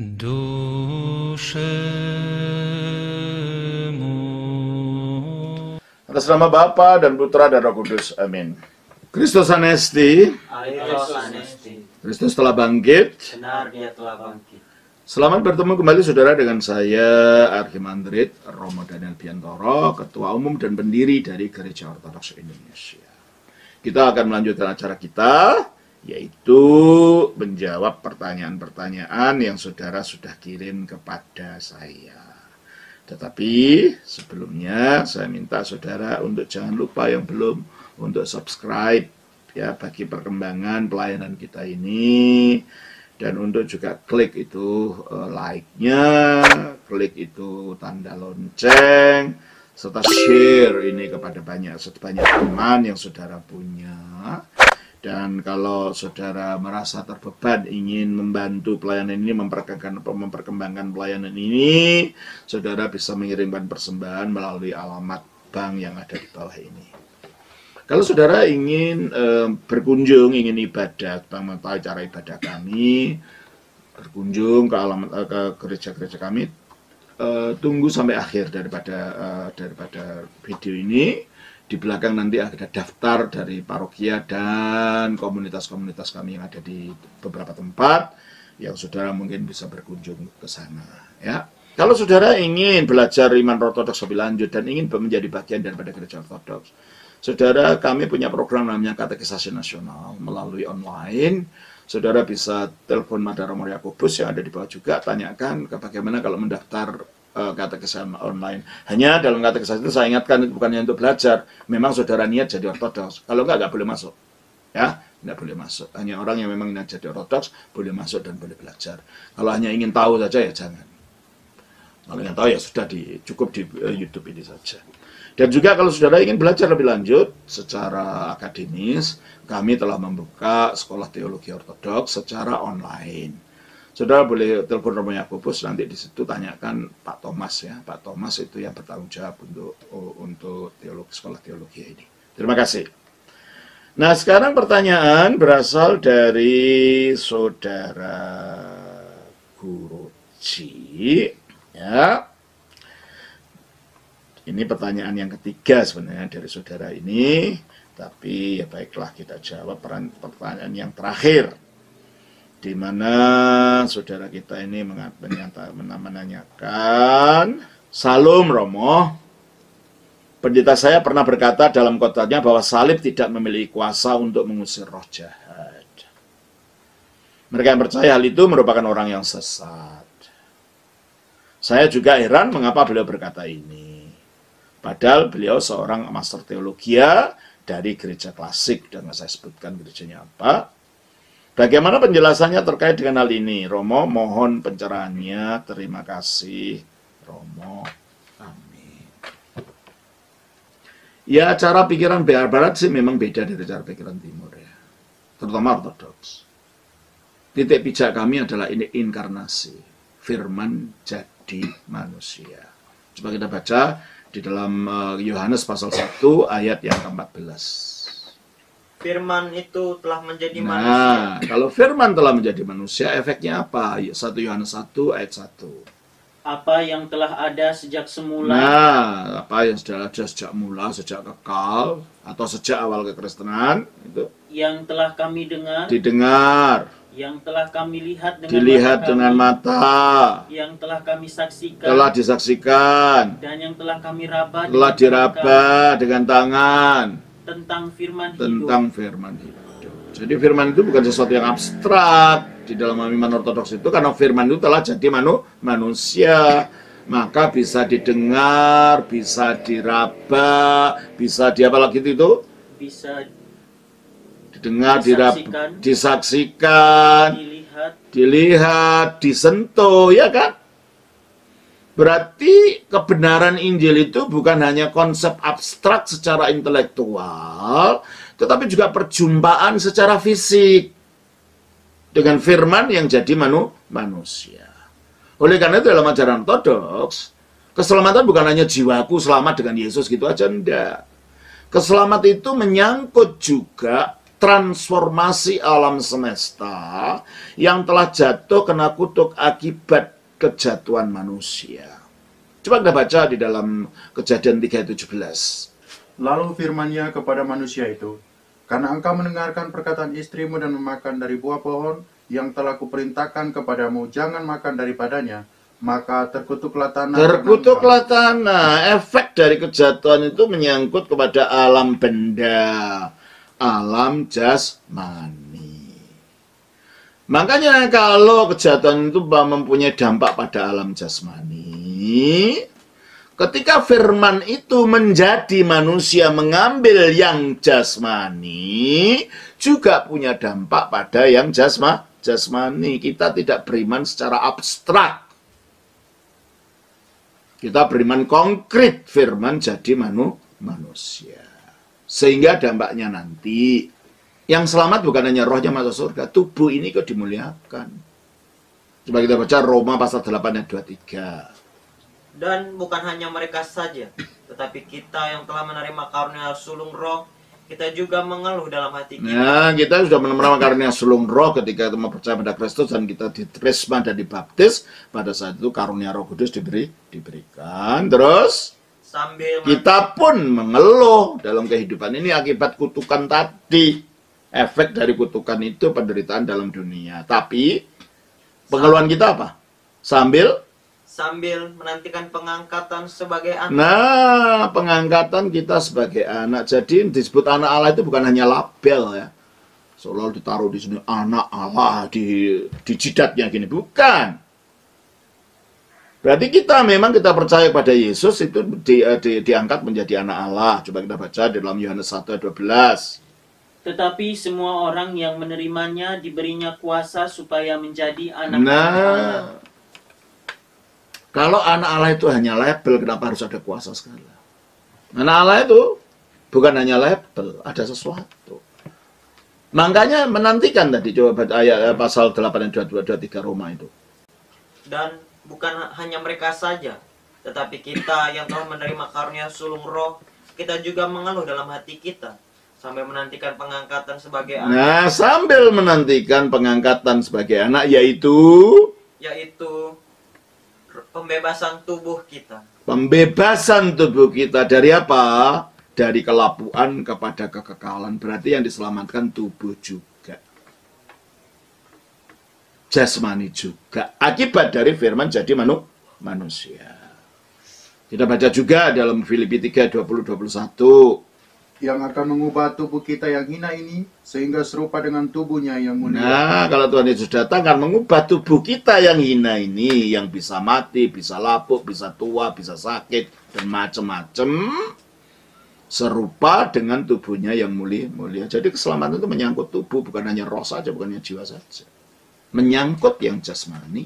Atas nama Bapa dan Putra dan Roh Kudus, amin. Kristus Anesti, Kristus telah bangkit. Benar, Dia telah bangkit. Selamat bertemu kembali saudara dengan saya Archimandrit Romo Daniel Biantoro, Ketua Umum dan Pendiri dari Gereja Ortodoks Indonesia. Kita akan melanjutkan acara kita, yaitu menjawab pertanyaan-pertanyaan yang saudara sudah kirim kepada saya. Tetapi sebelumnya saya minta saudara untuk jangan lupa yang belum untuk subscribe ya bagi perkembangan pelayanan kita ini, dan untuk juga klik itu like-nya, klik itu tanda lonceng, serta share ini kepada banyak teman yang saudara punya. Dan kalau saudara merasa terbeban ingin membantu pelayanan ini, memperkembangkan pelayanan ini, saudara bisa mengirimkan persembahan melalui alamat bank yang ada di bawah ini. Kalau saudara ingin berkunjung, ingin ibadah, mengetahui cara ibadah kami, berkunjung ke alamat ke gereja-gereja kami, tunggu sampai akhir daripada video ini. Di belakang nanti ada daftar dari parokia dan komunitas-komunitas kami yang ada di beberapa tempat yang saudara mungkin bisa berkunjung ke sana. Ya, kalau saudara ingin belajar iman ortodoks lebih lanjut dan ingin menjadi bagian daripada gereja ortodoks, saudara, kami punya program namanya Katekisasi Nasional melalui online. Saudara bisa telepon Madara Romo Yakobus yang ada di bawah juga, tanyakan bagaimana kalau mendaftar katekisasi online. Hanya dalam katekisasi itu saya ingatkan, bukannya untuk belajar, memang saudara niat jadi ortodoks. Kalau nggak boleh masuk. Ya, nggak boleh masuk. Hanya orang yang memang niat jadi ortodoks boleh masuk dan boleh belajar. Kalau hanya ingin tahu saja ya jangan. Kalau ingin tahu ya sudah cukup di YouTube ini saja. Dan juga kalau saudara ingin belajar lebih lanjut secara akademis, kami telah membuka sekolah teologi ortodoks secara online. Saudara boleh telepon Romo Yakobus, nanti di situ tanyakan Pak Thomas ya. Pak Thomas itu yang bertanggung jawab untuk sekolah teologi ini. Terima kasih. Nah, sekarang pertanyaan berasal dari saudara Guruji ya. Ini pertanyaan yang ketiga sebenarnya dari saudara ini, tapi ya baiklah kita jawab pertanyaan yang terakhir, di mana saudara kita ini menanyakan, Salam Romo, pendeta saya pernah berkata dalam khotbahnya bahwa salib tidak memiliki kuasa untuk mengusir roh jahat. Mereka yang percaya hal itu merupakan orang yang sesat. Saya juga heran mengapa beliau berkata ini. Padahal beliau seorang master teologia dari gereja klasik, dan saya sebutkan gerejanya apa. Bagaimana penjelasannya terkait dengan hal ini? Romo, mohon pencerahannya. Terima kasih, Romo. Amin. Ya, cara pikiran Barat sih memang beda dari cara pikiran Timur ya. Terutama ortodoks. Titik pijak kami adalah ini inkarnasi. Firman jadi manusia. Coba kita baca di dalam Yohanes pasal 1 ayat yang ke-14. Firman itu telah menjadi manusia. Nah, kalau firman telah menjadi manusia, efeknya apa? 1 Yohanes 1 ayat 1. Apa yang telah ada sejak semula. Nah, apa yang sudah ada sejak mula, sejak kekal, atau sejak awal kekristenan, itu. Yang telah kami dengar. Didengar. Yang telah kami lihat dengan dilihat mata dengan kami, mata. Yang telah kami saksikan. Telah disaksikan. Dan yang telah kami raba. Telah diraba dengan tangan. Tentang firman hidup. Tentang firman hidup. Jadi firman itu bukan sesuatu yang abstrak di dalam iman ortodoks itu, karena firman itu telah jadi manusia, maka bisa didengar, bisa diraba, bisa apa lagi itu? Bisa didengar, disaksikan, dilihat, disentuh, ya kan? Berarti kebenaran Injil itu bukan hanya konsep abstrak secara intelektual, tetapi juga perjumpaan secara fisik dengan firman yang jadi manusia. Oleh karena itu dalam ajaran ortodoks, keselamatan bukan hanya jiwaku selamat dengan Yesus gitu aja, enggak. Keselamatan itu menyangkut juga transformasi alam semesta yang telah jatuh kena kutuk akibat kejatuhan manusia. Coba kita baca di dalam Kejadian 3:17. Lalu firman-Nya kepada manusia itu, karena engkau mendengarkan perkataan istrimu dan memakan dari buah pohon yang telah kuperintahkan kepadamu, jangan makan daripadanya, maka terkutuklah tanah. Terkutuklah tanah. Efek dari kejatuhan itu menyangkut kepada alam benda, alam jasmani. Makanya kalau kejatuhan itu mempunyai dampak pada alam jasmani, ketika firman itu menjadi manusia mengambil yang jasmani, juga punya dampak pada yang jasmani. Kita tidak beriman secara abstrak. Kita beriman konkret, firman jadi manusia. Sehingga dampaknya nanti, yang selamat bukan hanya rohnya masuk surga, tubuh ini kok dimuliakan. Coba kita baca Roma pasal 8 ayat 23. Dan bukan hanya mereka saja, tetapi kita yang telah menerima karunia sulung roh, kita juga mengeluh dalam hati kita. Nah, kita sudah menerima karunia sulung roh ketika kita percaya pada Kristus dan kita ditrisma dan dibaptis. Pada saat itu karunia Roh Kudus diberikan. Terus Sambil kita pun mengeluh dalam kehidupan ini akibat kutukan tadi. Efek dari kutukan itu penderitaan dalam dunia. Tapi pengeluhan kita apa? Sambil menantikan pengangkatan sebagai anak. Nah, pengangkatan kita sebagai anak. Jadi disebut anak Allah itu bukan hanya label ya. Seolah ditaruh di sini anak Allah di jidatnya gini, bukan. Berarti kita memang kita percaya pada Yesus itu diangkat menjadi anak Allah. Coba kita baca di dalam Yohanes 1 ayat 12. Tetapi semua orang yang menerimanya diberinya kuasa supaya menjadi anak Nah, Allah. kalau anak Allah itu hanya label, kenapa harus ada kuasa segala? Anak Allah itu bukan hanya label, ada sesuatu. Makanya menantikan tadi, coba ayat pasal 8 dan 22-23 Roma itu. Dan bukan hanya mereka saja, tetapi kita yang telah menerima karunia sulung roh, kita juga mengeluh dalam hati kita, sambil menantikan pengangkatan sebagai anak. Nah, sambil menantikan pengangkatan sebagai anak, yaitu pembebasan tubuh kita. pembebasan tubuh kita dari apa? Dari kelapuan kepada kekekalan. Berarti yang diselamatkan tubuh juga. Jasmani juga. Akibat dari firman jadi manusia. Kita baca juga dalam Filipi 3, 20-21. Yang akan mengubah tubuh kita yang hina ini, sehingga serupa dengan tubuhnya yang mulia. Nah, kalau Tuhan Yesus datang akan mengubah tubuh kita yang hina ini, yang bisa mati, bisa lapuk, bisa tua, bisa sakit, dan macam-macam, serupa dengan tubuhnya yang mulia. Jadi keselamatan itu menyangkut tubuh, bukan hanya roh saja, bukan hanya jiwa saja. Menyangkut yang jasmani.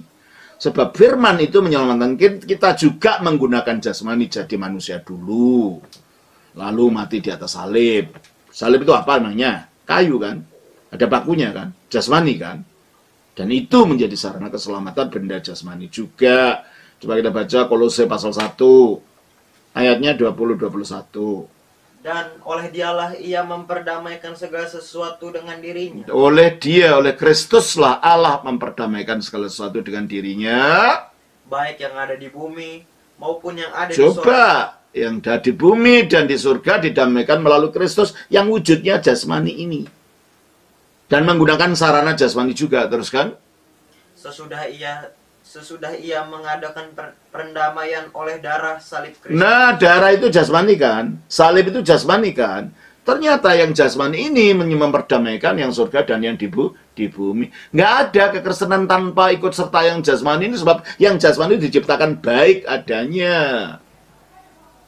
Sebab firman itu menyelamatkan kita juga menggunakan jasmani jadi manusia dulu. Lalu mati di atas salib. Salib itu apa namanya? Kayu kan? Ada bakunya kan? Jasmani kan? Dan itu menjadi sarana keselamatan benda jasmani juga. Coba kita baca Kolose pasal 1. Ayatnya 20-21. Dan oleh dialah ia memperdamaikan segala sesuatu dengan dirinya. Oleh Kristuslah Allah memperdamaikan segala sesuatu dengan dirinya. Baik yang ada di bumi maupun yang ada di surga. Coba yang ada di bumi dan di surga didamaikan melalui Kristus yang wujudnya jasmani ini. Dan menggunakan sarana jasmani juga, terus kan? Sesudah ia mengadakan pendamaian oleh darah salib Kristus. Nah, darah itu jasmani kan? Salib itu jasmani kan? Ternyata yang jasmani ini memperdamaikan yang surga dan yang di bumi. Nggak ada kekristenan tanpa ikut serta yang jasmani ini, sebab yang jasmani diciptakan baik adanya.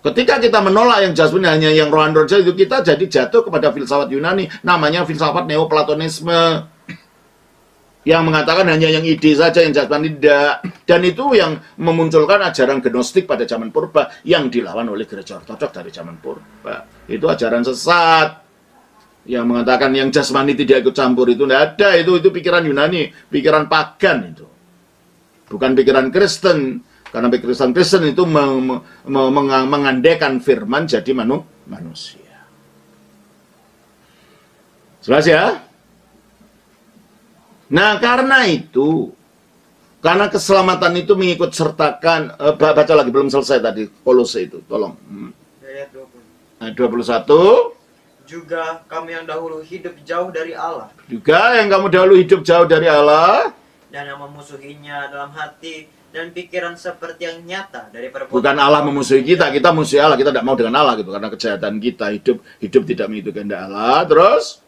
Ketika kita menolak yang jasmani hanya yang rohani itu, kita jadi jatuh kepada filsafat Yunani, namanya filsafat neoplatonisme, yang mengatakan hanya yang ide saja, yang jasmani tidak. Dan itu yang memunculkan ajaran gnostik pada zaman purba yang dilawan oleh gereja ortodoks dari zaman purba. Itu ajaran sesat yang mengatakan yang jasmani tidak ikut campur, itu tidak ada. Itu pikiran Yunani, pikiran pagan itu, bukan pikiran Kristen. Karena pikiran Kristen itu mengandaikan firman jadi manusia. Jelas ya? Nah, karena itu, karena keselamatan itu mengikut sertakan, baca lagi, belum selesai tadi, Kolose itu, tolong. Ayat 20. Ayat 21. Juga kamu yang dahulu hidup jauh dari Allah Juga yang kamu dahulu hidup jauh dari Allah, dan yang memusuhinya dalam hati dan pikiran seperti yang nyata dari perbuatan. bukan Allah memusuhi kita musuhi Allah, kita tidak mau dengan Allah gitu, karena kejahatan kita, hidup tidak mengikuti kehendak Allah. Terus,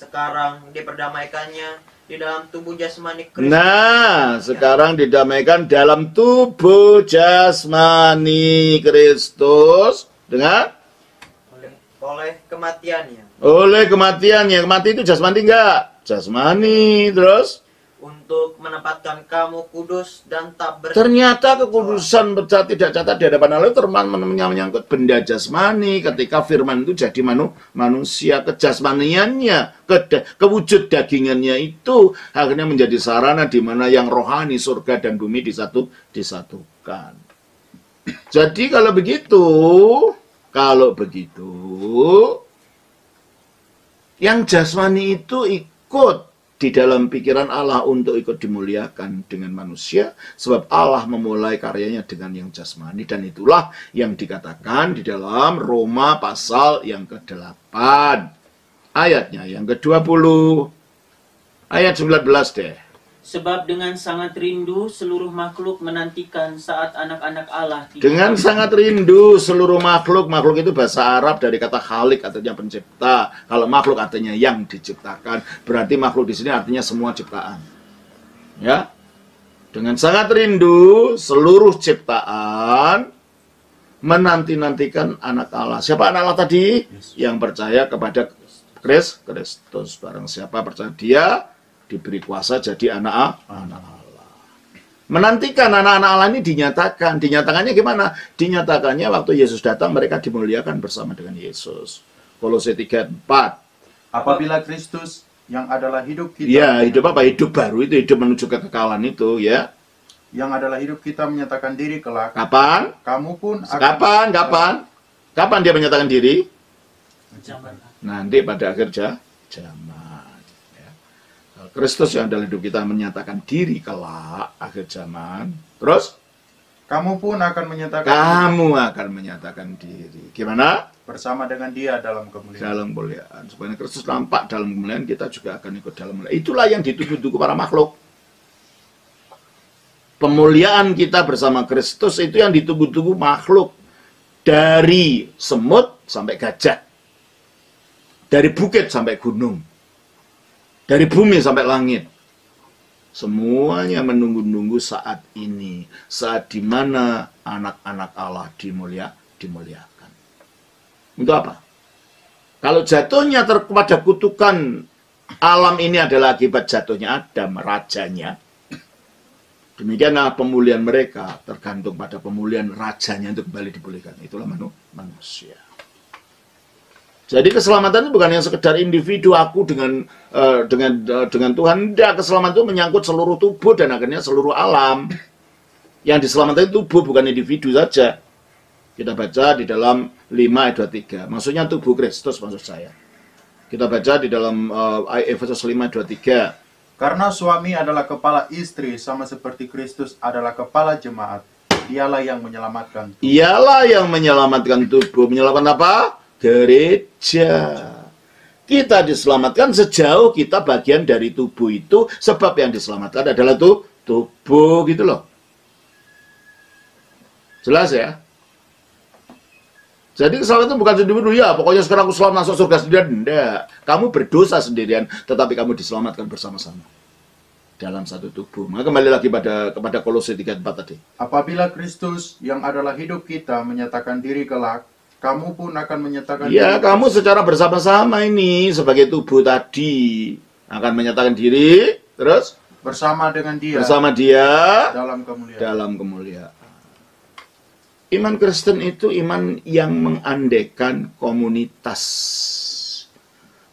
Sekarang diperdamaikannya di dalam tubuh jasmani Kristus. nah, sekarang didamaikan dalam tubuh jasmani Kristus dengan oleh kematiannya, oleh kematiannya. Mati itu jasmani enggak? Jasmani. Terus, untuk menempatkan kamu kudus dan tak bersih. ternyata kekudusan tidak catat di hadapan Allah itu menyangkut benda jasmani. Ketika firman itu jadi manusia, kejasmaniannya, kewujud dagingannya itu akhirnya menjadi sarana di mana yang rohani, surga dan bumi disatukan. Jadi kalau begitu, yang jasmani itu ikut di dalam pikiran Allah untuk ikut dimuliakan dengan manusia, sebab Allah memulai karyanya dengan yang jasmani, dan itulah yang dikatakan di dalam Roma pasal yang ke-8 ayatnya yang ke-20 ayat 19 deh. Sebab dengan sangat rindu seluruh makhluk menantikan saat anak-anak Allah Dengan sangat rindu seluruh makhluk itu bahasa Arab dari kata khalik, artinya pencipta. Kalau makhluk artinya yang diciptakan, berarti makhluk di sini artinya semua ciptaan. Ya. Dengan sangat rindu seluruh ciptaan menanti-nantikan anak Allah. Siapa anak Allah tadi? Yang percaya kepada Kristus. Barang siapa percaya dia diberi kuasa jadi anak Allah. Menantikan anak-anak Allah ini dinyatakan. Dinyatakannya gimana? Dinyatakannya waktu Yesus datang, mereka dimuliakan bersama dengan Yesus. Kolose 3:4. Apabila Kristus yang adalah hidup kita, Ya, hidup apa? Hidup baru itu, hidup menuju kekekalan itu, ya. yang adalah hidup kita menyatakan diri kelak, Kapan? kamu pun Kapan? Kapan dia menyatakan diri? zaman. Nanti pada akhir zaman. Kristus yang dalam hidup kita menyatakan diri kelak akhir zaman. Terus kamu pun akan menyatakan kamu akan menyatakan diri. Gimana? bersama dengan dia dalam kemuliaan. Dalam kemuliaan. Supaya Kristus nampak dalam kemuliaan, kita juga akan ikut dalam kemuliaan. Itulah yang ditunggu-tunggu para makhluk. Pemuliaan kita bersama Kristus itu yang ditunggu-tunggu makhluk. Dari semut sampai gajah. Dari bukit sampai gunung. Dari bumi sampai langit. Semuanya menunggu-nunggu saat ini. Saat dimana anak-anak Allah dimuliakan. Untuk apa? Kalau jatuhnya kepada kutukan alam ini adalah akibat jatuhnya Adam, rajanya. Demikianlah pemulihan mereka tergantung pada pemulihan rajanya untuk kembali dipulihkan. Itulah manusia. Jadi keselamatan itu bukan yang sekedar individu aku dengan Tuhan. Tidak, keselamatan itu menyangkut seluruh tubuh dan akhirnya seluruh alam. Yang diselamatkan itu tubuh, bukan individu saja. Kita baca di dalam 5 ayat 23. Maksudnya tubuh Kristus maksud saya. Kita baca di dalam Efesus 5 ayat 23. Karena suami adalah kepala istri sama seperti Kristus adalah kepala jemaat. Dialah yang menyelamatkan tubuh. Ialah yang menyelamatkan tubuh. Menyelamatkan apa? Gereja. Kita diselamatkan sejauh kita bagian dari tubuh itu, sebab yang diselamatkan adalah tubuh gitu loh. Jelas ya? Jadi keselamatan itu bukan sendiri, ya pokoknya sekarang aku selamat masuk surga sendirian. Enggak. Kamu berdosa sendirian, tetapi kamu diselamatkan bersama-sama dalam satu tubuh. Maka kembali lagi kepada Kolose 3:4 tadi. Apabila Kristus yang adalah hidup kita menyatakan diri kelak, kamu pun akan menyatakan Ya, diri kamu secara bersama-sama ini sebagai tubuh tadi akan menyatakan diri, terus bersama dengan dia bersama dia dalam kemuliaan. kemuliaan. Iman Kristen itu iman yang mengandekan komunitas.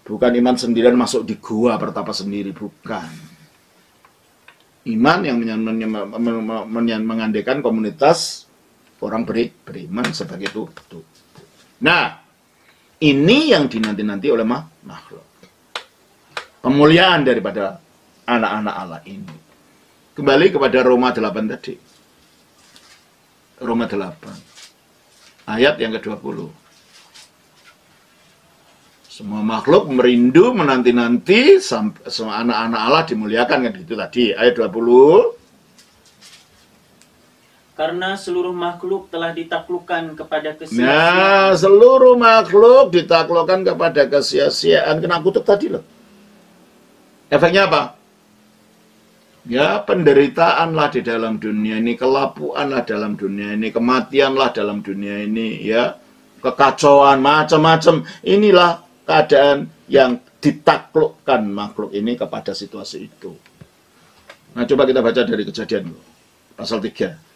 Bukan iman sendirian masuk di gua bertapa sendiri, bukan. Iman yang mengandekan komunitas orang beriman sebagai itu. Nah, Ini yang dinanti-nanti oleh makhluk. Pemuliaan daripada anak-anak Allah ini. Kembali kepada Roma 8 tadi. Roma 8. Ayat yang ke-20. Semua makhluk merindu menanti-nanti semua anak-anak Allah dimuliakan, kan gitu tadi. Ayat 20. Karena seluruh makhluk telah ditaklukkan kepada Nah, kesia-siaan. seluruh makhluk ditaklukkan kepada kesia-siaan. Kena kutuk tadi loh. Efeknya apa? Ya, penderitaanlah di dalam dunia ini, kelapuanlah dalam dunia ini, kematianlah dalam dunia ini, ya, kekacauan, macam-macam. Inilah keadaan yang ditaklukkan makhluk ini kepada situasi itu. Nah, coba kita baca dari Kejadian pasal 3.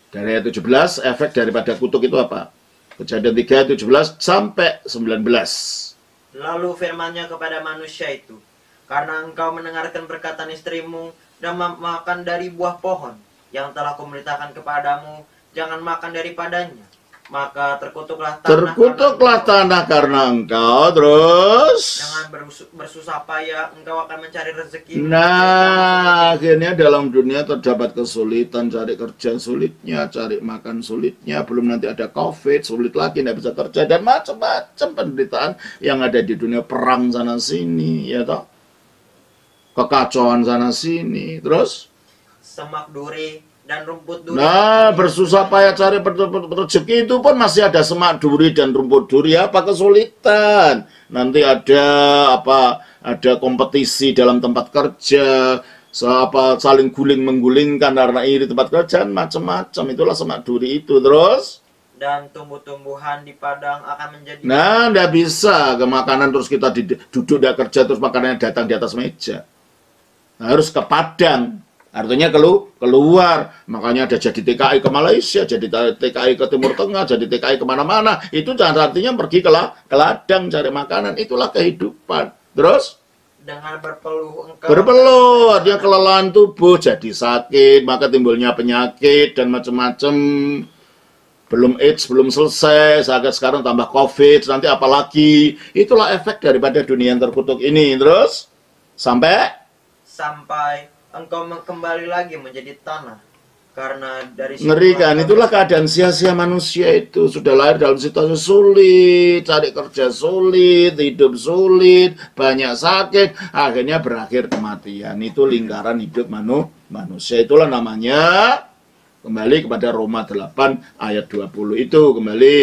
Dari ayat 17, efek daripada kutuk itu apa? Kejadian 3, 17 sampai 19. Lalu firman-Nya kepada manusia itu, karena engkau mendengarkan perkataan istrimu dan makan dari buah pohon yang telah kumerintahkan kepadamu, jangan makan daripadanya. Maka terkutuklah tanah Karena engkau, terus. dengan bersusah payah engkau akan mencari rezeki. Nah, akhirnya dalam dunia terdapat kesulitan, cari kerja sulitnya, cari makan sulitnya, belum nanti ada COVID, sulit lagi, tidak bisa kerja, dan macam-macam penderitaan yang ada di dunia, perang sana sini, ya toh, kekacauan sana sini, terus. Semak duri dan rumput duri. Nah, bersusah payah cari rezeki itu pun masih ada semak duri dan rumput duri, apa kesulitan. Nanti ada apa? Ada kompetisi dalam tempat kerja, saling guling-menggulingkan karena iri tempat kerja, macam-macam. Itulah semak duri itu, terus. Dan tumbuh-tumbuhan di padang akan menjadi. Nah, nggak bisa ke makanan terus kita duduk tidak kerja terus makanannya datang di atas meja. Nah, harus ke padang. Artinya keluar, makanya ada jadi TKI ke Malaysia, jadi TKI ke Timur Tengah, jadi TKI kemana-mana. Itu artinya pergi ke ladang cari makanan, itulah kehidupan. Terus? Dengan berpeluh engkau. Berpeluh, artinya kelelahan tubuh, jadi sakit, maka timbulnya penyakit dan macam-macam. Belum AIDS, belum selesai, sakit sekarang tambah COVID, nanti apalagi. Itulah efek daripada dunia yang terkutuk ini. Terus? Sampai Engkau kembali lagi menjadi tanah. Karena dari ngeri kan, itulah keadaan sia-sia manusia itu. Sudah lahir dalam situasi sulit, cari kerja sulit, hidup sulit, banyak sakit, akhirnya berakhir kematian. Itu lingkaran hidup manusia. Itulah namanya, kembali kepada Roma 8 ayat 20 itu kembali.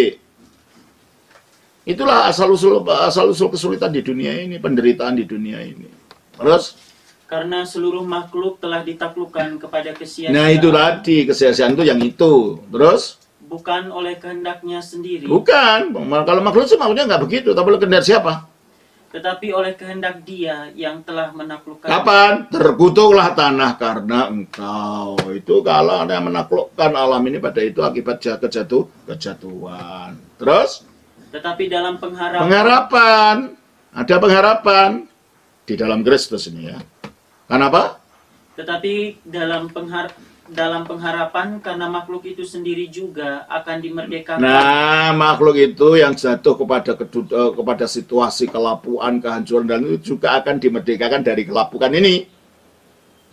Itulah asal-usul kesulitan di dunia ini, penderitaan di dunia ini. Terus? Karena seluruh makhluk telah ditaklukkan kepada kesia-siaan. Nah, itu tadi, kesia-siaan itu yang itu. Terus? Bukan oleh kehendaknya sendiri. Bukan. Kalau makhluk sih maksudnya nggak begitu. Tapi oleh kehendak siapa? Tetapi oleh kehendak Dia yang telah menaklukkan. Kapan? Terkutuklah tanah karena engkau. Itu kalau ada yang menaklukkan alam ini pada itu akibat kejatuhan. Terus? Tetapi dalam pengharapan. Pengharapan. Ada pengharapan. Di dalam Kristus ini ya. Kenapa? Tetapi dalam pengharapan karena makhluk itu sendiri juga akan dimerdekakan. Nah, makhluk itu yang jatuh kepada situasi kelapuan, kehancuran, dan itu juga akan dimerdekakan dari kelapukan ini.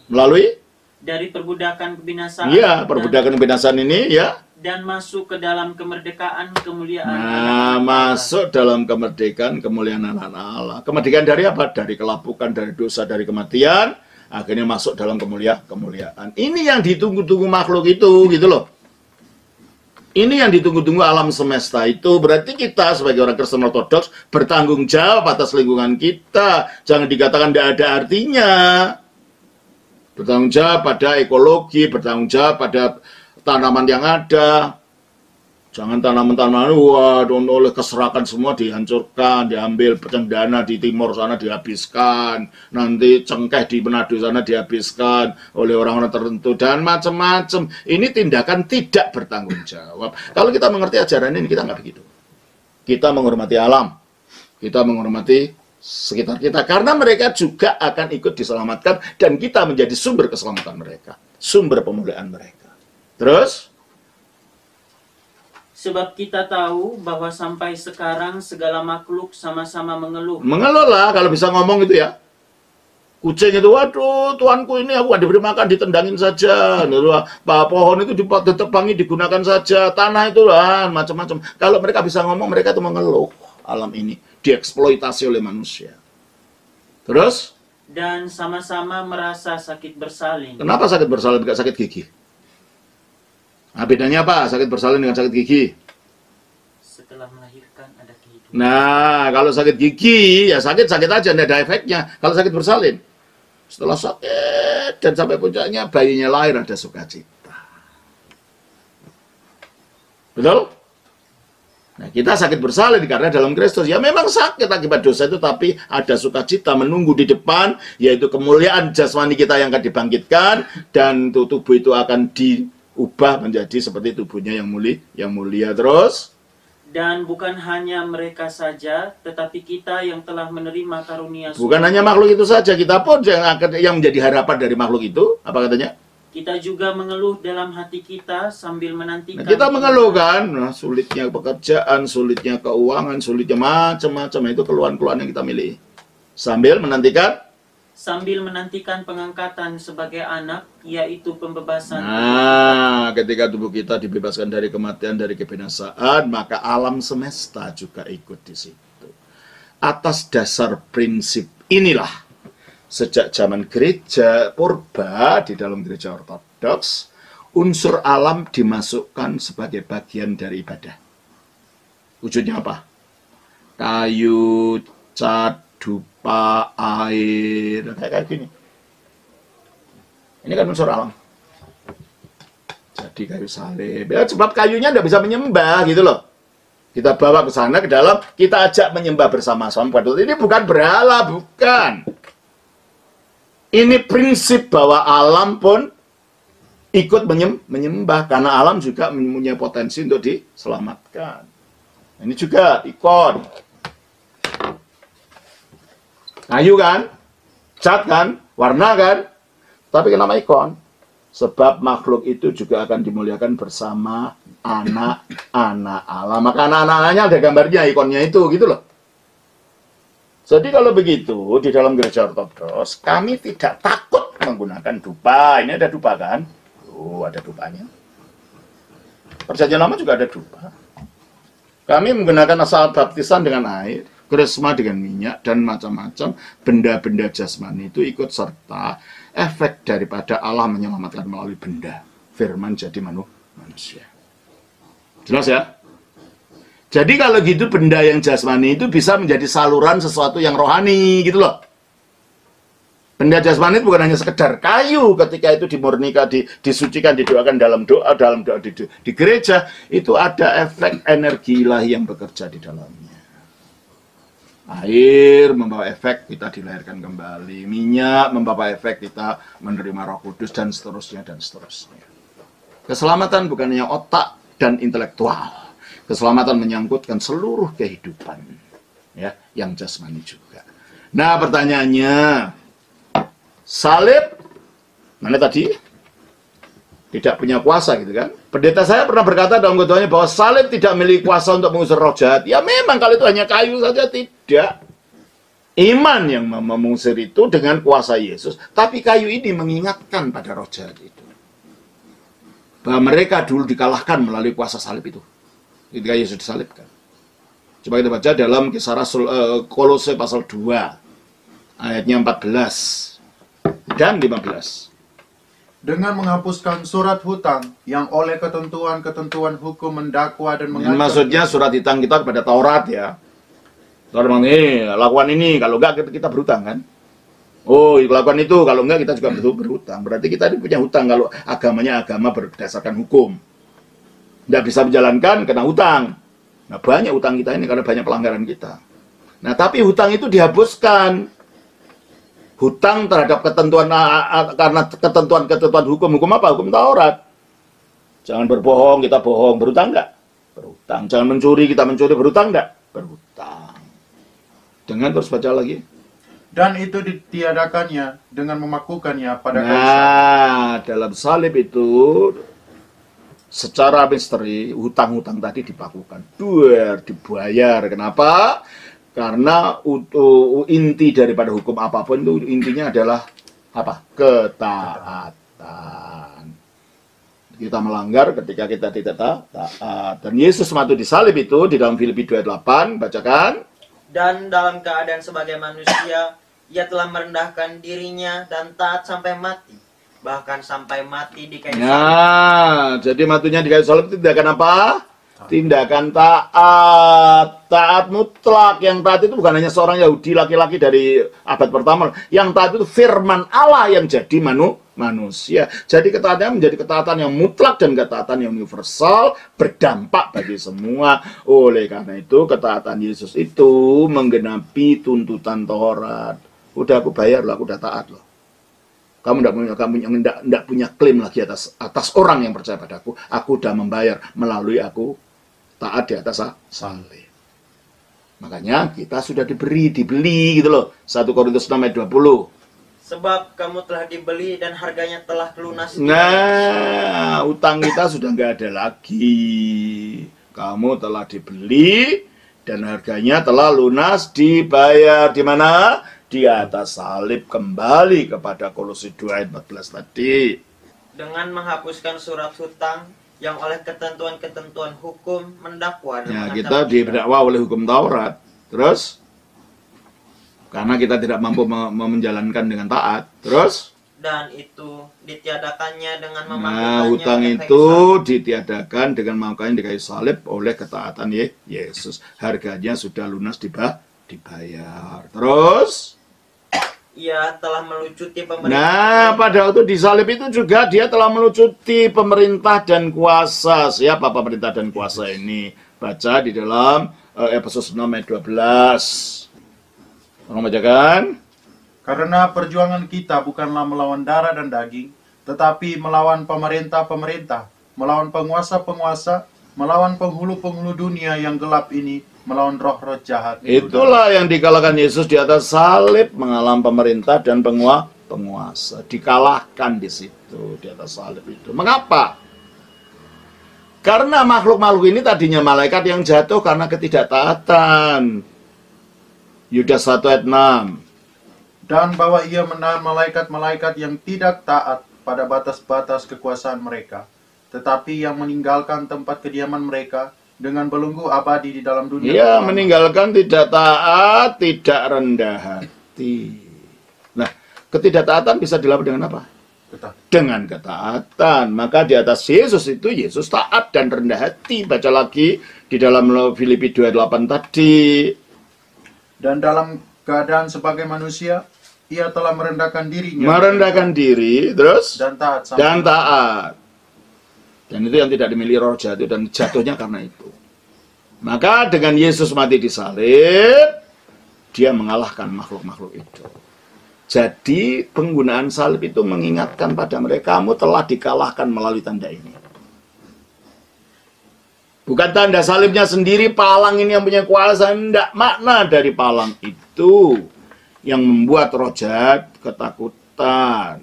Melalui? Dari perbudakan kebinasaan. Iya, perbudakan kebinasaan ini, ya. Dan masuk ke dalam kemerdekaan kemuliaan. Nah, masuk dalam kemerdekaan kemuliaan anak Allah. Kemerdekaan dari apa? Dari kelapukan, dari dosa, dari kematian, akhirnya masuk dalam kemuliaan. Ini yang ditunggu-tunggu makhluk itu, gitu loh. Ini yang ditunggu-tunggu alam semesta itu. Berarti kita sebagai orang Kristen Ortodoks bertanggung jawab atas lingkungan kita. Jangan dikatakan tidak ada artinya. Bertanggung jawab pada ekologi, bertanggung jawab pada tanaman yang ada. Jangan tanaman-tanaman oleh keserakan semua dihancurkan, diambil cendana di timur sana dihabiskan, nanti cengkeh di Manado sana dihabiskan oleh orang-orang tertentu dan macam-macam. Ini tindakan tidak bertanggung jawab. Kalau kita mengerti ajaran ini, kita nggak begitu. Kita menghormati alam, kita menghormati sekitar kita, karena mereka juga akan ikut diselamatkan dan kita menjadi sumber keselamatan mereka, sumber pemulihan mereka. Terus? Sebab kita tahu bahwa sampai sekarang segala makhluk sama-sama mengeluh. Mengeluh lah kalau bisa ngomong itu ya. Kucing itu, waduh tuanku ini aku gak diberi makan, ditendangin saja. Pak pohon itu ditebangi, digunakan saja. Tanah itu lah, macam-macam. Kalau mereka bisa ngomong, mereka itu mengeluh. Alam ini dieksploitasi oleh manusia. Terus? Dan sama-sama merasa sakit bersalin. Kenapa sakit bersalin, tidak sakit gigi? Nah, bedanya apa sakit bersalin dengan sakit gigi? Setelah melahirkan ada kehidupan. Nah, kalau sakit gigi, ya sakit-sakit aja, tidak ada efeknya. Kalau sakit bersalin, setelah sakit dan sampai puncaknya, bayinya lahir ada sukacita. Betul? Nah, kita sakit bersalin karena dalam Kristus. Ya memang sakit akibat dosa itu, tapi ada sukacita menunggu di depan, yaitu kemuliaan jasmani kita yang akan dibangkitkan, dan tubuh itu akan diubah menjadi seperti tubuhnya yang mulia. Terus? Dan bukan hanya mereka saja, tetapi kita yang telah menerima karunia surga. Bukan hanya makhluk itu saja, kita pun yang menjadi harapan dari makhluk itu. Apa katanya? Kita juga mengeluh dalam hati kita sambil menantikan. Nah, kita mengeluh kan, sulitnya pekerjaan, sulitnya keuangan, sulitnya macam-macam, itu keluhan-keluhan yang kita miliki. Sambil menantikan pengangkatan sebagai anak, yaitu pembebasan. Nah, ketika tubuh kita dibebaskan dari kematian, dari kebinasaan, maka alam semesta juga ikut di situ. Atas dasar prinsip inilah, sejak zaman gereja purba di dalam gereja ortodoks, unsur alam dimasukkan sebagai bagian dari ibadah. Wujudnya apa? Kayu, cat, dupa, air, kayak gini. Ini kan unsur alam. Jadi kayu salib. Ya, sebab kayunya tidak bisa menyembah gitu loh. Kita bawa ke sana, ke dalam, kita ajak menyembah bersama-sama. Ini bukan berhala, bukan. Ini prinsip bahwa alam pun ikut menyembah, karena alam juga mempunyai potensi untuk diselamatkan. Ini juga ikon. Kayu kan, cat kan, warna kan, tapi kenapa ikon? Sebab makhluk itu juga akan dimuliakan bersama anak-anak Allah. Maka anak-anaknya ada gambarnya, ikonnya itu, gitu loh. Jadi kalau begitu, di dalam gereja ortodoks, kami tidak takut menggunakan dupa. Ini ada dupa kan? Oh, ada dupanya. Perjanjian lama juga ada dupa. Kami menggunakan asal baptisan dengan air, krisma dengan minyak, dan macam-macam benda-benda jasmani itu ikut serta efek daripada Allah menyelamatkan melalui benda. Firman jadi manusia. Jelas ya? Jadi kalau gitu benda yang jasmani itu bisa menjadi saluran sesuatu yang rohani gitu loh. Benda jasmani itu bukan hanya sekedar kayu ketika itu dimurnikan, disucikan, didoakan dalam doa di gereja, itu ada efek energi ilahi yang bekerja di dalamnya. Air membawa efek kita dilahirkan kembali, minyak membawa efek kita menerima Roh Kudus, dan seterusnya dan seterusnya. Keselamatan bukan hanya otak dan intelektual. Keselamatan menyangkutkan seluruh kehidupan, ya, yang jasmani juga. Nah, pertanyaannya, salib mana tadi? Tidak punya kuasa gitu kan? Pendeta saya pernah berkata dalam khotbahnya bahwa salib tidak memiliki kuasa untuk mengusir roh jahat. Ya memang kalau itu hanya kayu saja, tidak. Iman yang mengusir itu dengan kuasa Yesus, tapi kayu ini mengingatkan pada roh jahat itu bahwa mereka dulu dikalahkan melalui kuasa salib itu ketika Yesus disalibkan. Coba kita baca dalam Kisah Rasul Kolose pasal 2 ayatnya 14 dan 15. Dengan menghapuskan surat hutang yang oleh ketentuan-ketentuan hukum mendakwa dan mengancam. Maksudnya surat hutang kita kepada Taurat ya. Taurat bilang, lakukan ini, kalau enggak kita berhutang kan. Oh, lakukan itu, kalau enggak kita juga berhutang. Berarti kita ini punya hutang kalau agamanya agama berdasarkan hukum. Tidak bisa menjalankan kena hutang. Nah, banyak hutang kita ini karena banyak pelanggaran kita. Nah, tapi hutang itu dihapuskan. Hutang terhadap ketentuan, karena ketentuan hukum. Hukum apa? Hukum Taurat. Jangan berbohong, kita bohong. Berhutang enggak? Berhutang. Jangan mencuri, kita mencuri. Berhutang enggak? Berhutang. Dengan terus baca lagi. Dan itu ditiadakannya dengan memakukannya pada kayu. Nah, dalam salib itu secara misteri hutang-hutang tadi dipakukan, dibayar. Kenapa? Karena inti daripada hukum apapun itu intinya adalah apa? Ketaatan. Kita melanggar ketika kita tidak taat. Dan Yesus mati di salib itu di dalam Filipi 2:8, bacakan. Dan dalam keadaan sebagai manusia, ia telah merendahkan dirinya dan taat sampai mati. Bahkan sampai mati di kayu salib. Nah, jadi matinya di kayu salib itu tindakan apa? Tindakan taat. Taat mutlak. Yang taat itu bukan hanya seorang Yahudi laki-laki dari abad pertama. Yang taat itu firman Allah yang jadi manusia. Jadi ketaatan menjadi ketaatan yang mutlak dan ketaatan yang universal, berdampak bagi semua. Oleh karena itu ketaatan Yesus itu menggenapi tuntutan Taurat. Udah aku bayar loh, aku udah taat loh. Kamu tidak punya klaim lagi atas orang yang percaya padaku. Aku udah membayar melalui aku taat di atas salib. Makanya kita sudah dibeli gitu loh. 1 Korintus 6 ayat 20. Sebab kamu telah dibeli dan harganya telah lunas. Nah, utang kita sudah nggak ada lagi. Kamu telah dibeli dan harganya telah lunas dibayar. Di mana? Di atas salib, kembali kepada Kolose 2 ayat 14 tadi. Dengan menghapuskan surat hutang yang oleh ketentuan-ketentuan hukum mendakwa. Ya, kita didakwa oleh hukum Taurat. Terus? Karena kita tidak mampu menjalankan dengan taat. Terus? Dan itu ditiadakannya dengan memangkatnya. Hutang itu ditiadakan dengan memangkatnya di kayu salib oleh ketaatan Yesus. Harganya sudah lunas dibayar. Terus? Ia telah melucuti pemerintah. Nah, pada waktu disalib itu juga dia telah melucuti pemerintah dan kuasa. Siapa pemerintah dan kuasa ini? Baca di dalam Efesus 6 ayat 12. Tolong bacakan. Karena perjuangan kita bukanlah melawan darah dan daging, tetapi melawan pemerintah-pemerintah, melawan penguasa-penguasa, melawan penghulu-penghulu dunia yang gelap ini, melawan roh-roh jahat. Itulah yang dikalahkan Yesus di atas salib, mengalahkan pemerintah dan penguasa. Dikalahkan di situ, di atas salib itu. Mengapa? Karena makhluk-makhluk ini tadinya malaikat yang jatuh karena ketidaktaatan. Yudas 1 ayat 6. Dan bahwa ia menahan malaikat-malaikat yang tidak taat pada batas-batas kekuasaan mereka, tetapi yang meninggalkan tempat kediaman mereka dengan belenggu abadi di dalam dunia. Ia meninggalkan tidak taat, tidak rendah hati. Nah, ketidaktaatan bisa dilakukan dengan apa? Dengan ketaatan. Maka di atas Yesus itu, Yesus taat dan rendah hati. Baca lagi di dalam Filipi 2:8 tadi. Dan dalam keadaan sebagai manusia, ia telah merendahkan dirinya. Merendahkan diri, terus? Dan taat. Dan taat. Dan itu yang tidak dimiliki roh jatuh, dan jatuhnya karena itu. Maka dengan Yesus mati di salib, dia mengalahkan makhluk-makhluk itu. Jadi penggunaan salib itu mengingatkan pada mereka, kamu telah dikalahkan melalui tanda ini. Bukan tanda salibnya sendiri, palang ini yang punya kuasa. Tidak, makna dari palang itu yang membuat roh jahat ketakutan.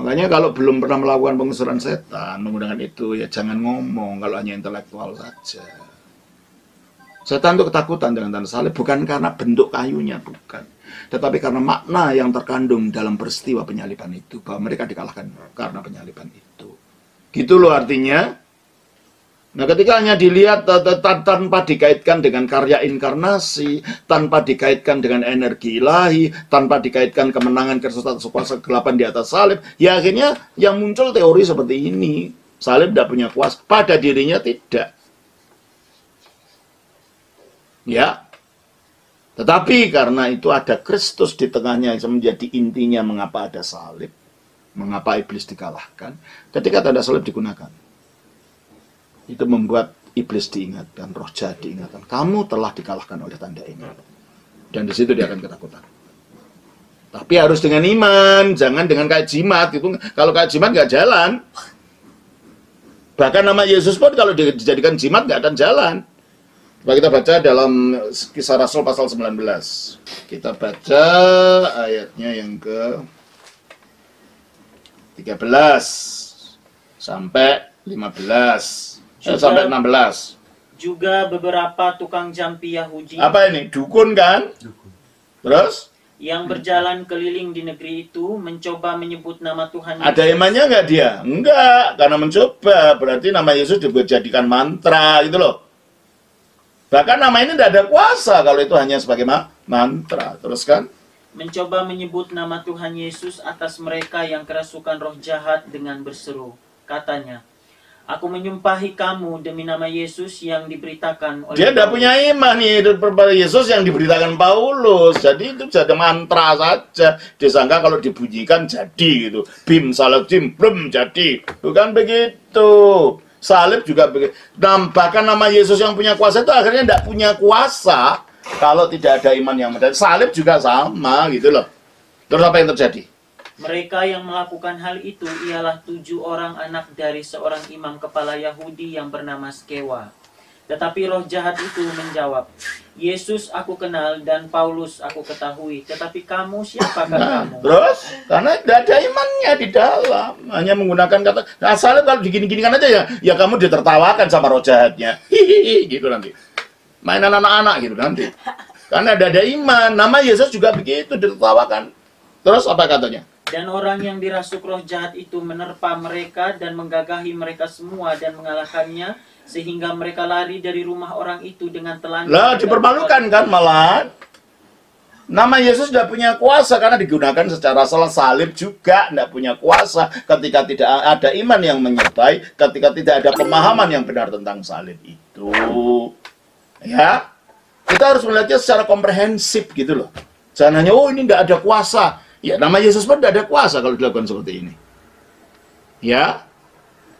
Makanya kalau belum pernah melakukan pengusiran setan menggunakan itu, ya jangan ngomong kalau hanya intelektual saja. Setan itu ketakutan dengan tanda salib bukan karena bentuk kayunya, bukan. Tetapi karena makna yang terkandung dalam peristiwa penyaliban itu, bahwa mereka dikalahkan karena penyaliban itu. Gitu loh artinya. Nah, ketika hanya dilihat tanpa dikaitkan dengan karya inkarnasi, tanpa dikaitkan dengan energi ilahi, tanpa dikaitkan kemenangan Kristus atas kuasa kegelapan di atas salib, ya akhirnya yang muncul teori seperti ini. Salib tidak punya kuasa, pada dirinya tidak. Ya. Tetapi karena itu ada Kristus di tengahnya yang menjadi intinya mengapa ada salib, mengapa iblis dikalahkan, ketika tanda salib digunakan. Itu membuat iblis diingatkan, roh jahat diingatkan. Kamu telah dikalahkan oleh tanda ini. Dan di situ dia akan ketakutan. Tapi harus dengan iman, jangan dengan kayak jimat. Itu kalau kayak jimat nggak jalan. Bahkan nama Yesus pun kalau dijadikan jimat nggak akan jalan. Coba kita baca dalam Kisah Rasul pasal 19. Kita baca ayatnya yang ke 13. sampai 15. Juga- Sampai 16. Juga beberapa tukang jampi Yahudi Apa ini? Dukun kan? Terus? yang berjalan keliling di negeri itu mencoba menyebut nama Tuhan Ada Yesus. imannya nggak dia? Enggak, karena mencoba. Berarti nama Yesus dijadikan mantra gitu loh. Bahkan nama ini tidak ada kuasa kalau itu hanya sebagai mantra. Terus kan? Mencoba menyebut nama Tuhan Yesus atas mereka yang kerasukan roh jahat dengan berseru. Katanya, aku menyumpahi kamu demi nama Yesus yang diberitakan oleh Dia tidak Paulus." punya iman nih kepada Yesus yang diberitakan Paulus. Jadi itu jadi mantra saja. Disangka kalau dibunyikan jadi gitu. Bim salib jim blum jadi. Bukan begitu. Salib juga begitu. Bahkan nama Yesus yang punya kuasa itu akhirnya tidak punya kuasa kalau tidak ada iman yang benar. Salib juga sama gitu loh. Terus apa yang terjadi? Mereka yang melakukan hal itu ialah 7 orang anak dari seorang imam kepala Yahudi yang bernama Skewa. Tetapi roh jahat itu menjawab, Yesus aku kenal dan Paulus aku ketahui, tetapi kamu siapakah kamu? Terus karena tidak ada imannya di dalam, hanya menggunakan kata. Nah, salib kalau digini-ginikan aja ya kamu ditertawakan sama roh jahatnya. Hihihi gitu nanti. Mainan anak-anak gitu nanti. Karena tidak ada iman. Nama Yesus juga begitu ditertawakan. Terus apa katanya? Dan orang yang dirasuk roh jahat itu menerpa mereka dan menggagahi mereka semua dan mengalahkannya, sehingga mereka lari dari rumah orang itu dengan telanjang. Lah dipermalukan kan malah. Nama Yesus tidak punya kuasa karena digunakan secara salah. Salib juga tidak punya kuasa ketika tidak ada iman yang menyertai, ketika tidak ada pemahaman yang benar tentang salib itu. Ya, kita harus melihatnya secara komprehensif gitu loh. Jangan hanya, oh ini tidak ada kuasa. Ya, nama Yesus pun tidak ada kuasa kalau dilakukan seperti ini. Ya,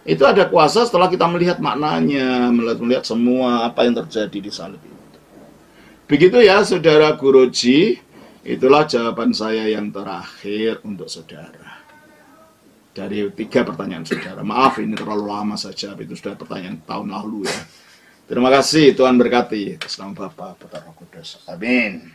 itu ada kuasa setelah kita melihat maknanya, melihat semua apa yang terjadi di salib itu. Begitu ya, saudara Guruji, itulah jawaban saya yang terakhir untuk saudara. Dari 3 pertanyaan saudara. Maaf, ini terlalu lama saja, itu sudah pertanyaan tahun lalu ya. Terima kasih, Tuhan berkati. Atas nama Bapa, Putra, Roh Kudus. Amin.